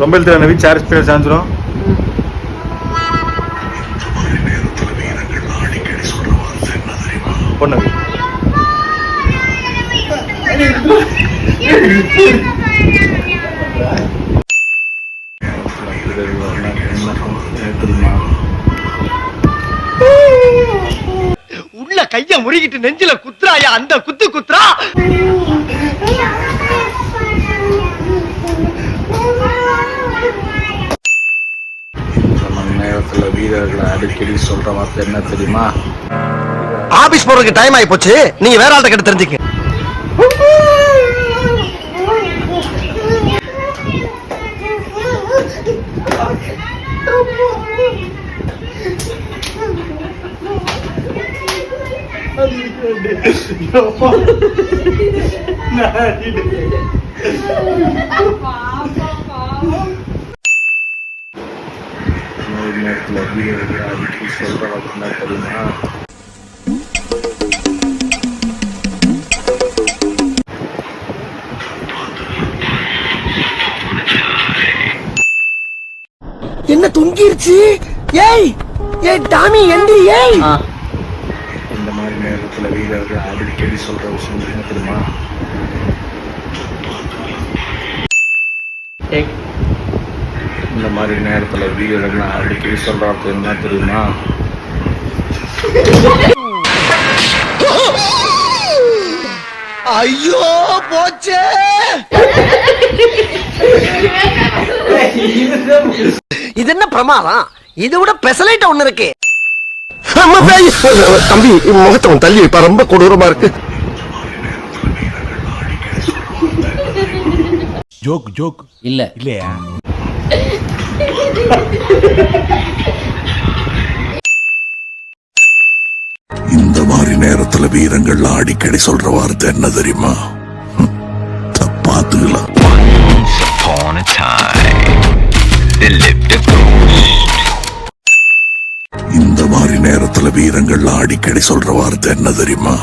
ரொம்ப எழுத்துற நவி சேர் ஸ்பீட் சாஞ்சிரும். பொண்ணு உள்ள கைய முறிக்கிட்டு நெஞ்சில குத்துறாயா அந்த குத்து குத்துறா. நேரத்துல வீரர்களை அடிக்கடி சொல்ற வார்த்தை என்ன தெரியுமா? ஆபீஸ் போறதுக்கு டைம் ஆயி போச்சு, நீங்க வேற ஆள்கிட்ட கிட்ட தெரிஞ்சுக்க. நேரத்துல வீரர்களை அடிக்கடி சொல்ற வார்த்தை என்ன தெரியுமா? என்ன தொங்கிருச்சு? ஏய் ஏய் டாமி எந்திரி. ஏய் இந்த மாதிரி நேரத்துல வீரர்கள் அடிக்கடி சொல்ற விஷயம் என்ன தெரியுமா? இந்த மாதிரி நேரத்துல வீரர்கள் அடிக்கடி சொல்ற வார்த்தை என்ன தெரியுமா? ஐயோ போச்சே. இது என்ன பிரமாதம்? இது விட பெசலைட் ஒண்ணு இருக்கு. தம்பி முகத்தை தள்ளி வைப்பா, ரொம்ப கொடூரமா இருக்கு. ஜோக் ஜோக் இல்ல இல்லையா? இந்த மாதிரி நேரத்துல வீரங்கள் அடிக்கடி சொல்ற வார்த்தை என்ன தெரியுமா? பாத்துக்கலாம். இந்த மாதிரி நேரத்துல வீரங்கள் அடிக்கடி சொல்ற வார்த்தை என்ன தெரியுமா?